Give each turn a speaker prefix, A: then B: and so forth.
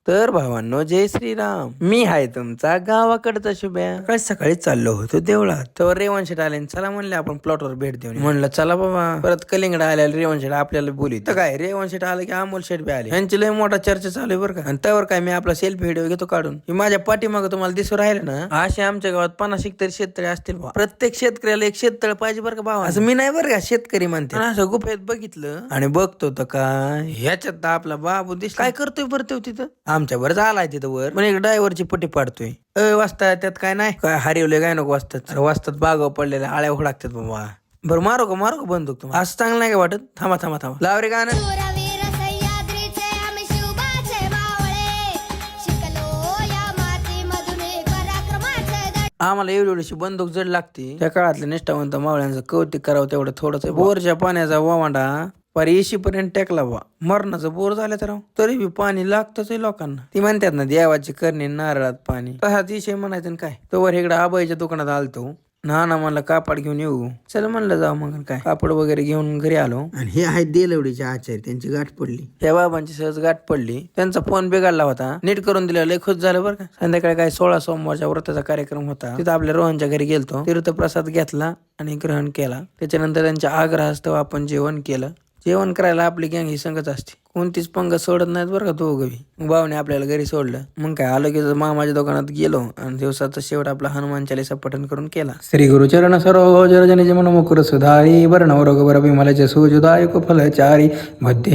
A: तर भावांनो, जय श्रीराम. मी आहे तुमचा गावाकडचा शुभ्या. सकाळी सकाळी चाललो होतो देवळात, तर रेवण शेट आले. चला म्हणले आपण प्लॉटवर भेट देऊन. म्हणलं चला बाबा. परत कलिंगड आल्याला रेवण शेट आपल्याला बोलित. तर काय रेवण शेट आलं की अमोल शेट बी आले. यांची लय मोठा चर्चा चालू आहे बरं का. आणि त्यावर काय मी आपला सेल्फी व्हिडिओ घेतो काढून. ही माझ्या पाठीमागं तुम्हाला दिसू राहिले ना, असे आमच्या गावात 50 तरी शेततळे असतील बा. प्रत्येक शेतकऱ्याला एक शेततळ पाहिजे बरं का भावा. असं मी नाही बरं का शेतकरी म्हणते. असं गुफेत बघितलं आणि बघतो तर काय ह्याच्यात आपला बाबू दिस काय करतोय बरं तो तिथं. आमच्या बरं आलाय तिथं वर, पण एक ड्रायव्हरची पट्टी पाडतोय. वाचता त्यात काय नाही, काय हरवले काय नको वाचतात. वाचतात बागाव पडलेल्या आळ्या हुडाकतात बाबा. बरं मारू का बंदूक तुम्हाला. असं चांगलं नाही का वाटत. थांबा लाव रे गाणं. आम्हाला एवढीशी बंदूक जड लागते. त्या काळातल्या निष्ठावंत मावळ्यांचं कौतिक करावं तेवढं थोडंच. बोरच्या पाण्याचा वावांडा पर एशी पर्यंत टेकला बा. मरणाचं बोर झालं तर तरी बी पाणी लागतच लोकांना. ती म्हणतात ना, देवाची करणी नारळात पाणी. तसा विषय म्हणायचं काय. तोवर इकडे आबाईच्या दुकानात आलतो. ना म्हणलं कापड घेऊन येऊ. चल म्हणलं जाऊ. मग काय कापड वगैरे घेऊन घरी आलो. आणि हे आहेत देलवडीचे आचार्य, त्यांची गाठ पडली. त्या बाबांची सहज गाठ पडली. त्यांचा फोन बिघडला होता, नीट करून दिला. लय खुश झालं बरं का. संध्याकाळी काय 16 सोमवारच्या व्रताचा कार्यक्रम होता. तिथं आपल्या रोहनच्या घरी गेलतो. तीर्थप्रसाद घेतला आणि ग्रहण केला. त्याच्यानंतर त्यांच्या आग्रहास्तव आपण जेवण केलं. जेवण करायला आपली गँग ही संगत असते. कोणतीच पंगत सोडत नाहीत बरं का दोघं बी. भाऊने आपल्याला घरी सोडलं. मग काय आलो की मामाच्या दुकानात गेलो आणि दिवसाचा शेवट आपला हनुमान चालीसा पठण करून केला. श्री गुरुचरण सरोज जन मन मुकुर सुधारी वर्णव रोग बर विमलचे सुजुदायक फलचारी मध्य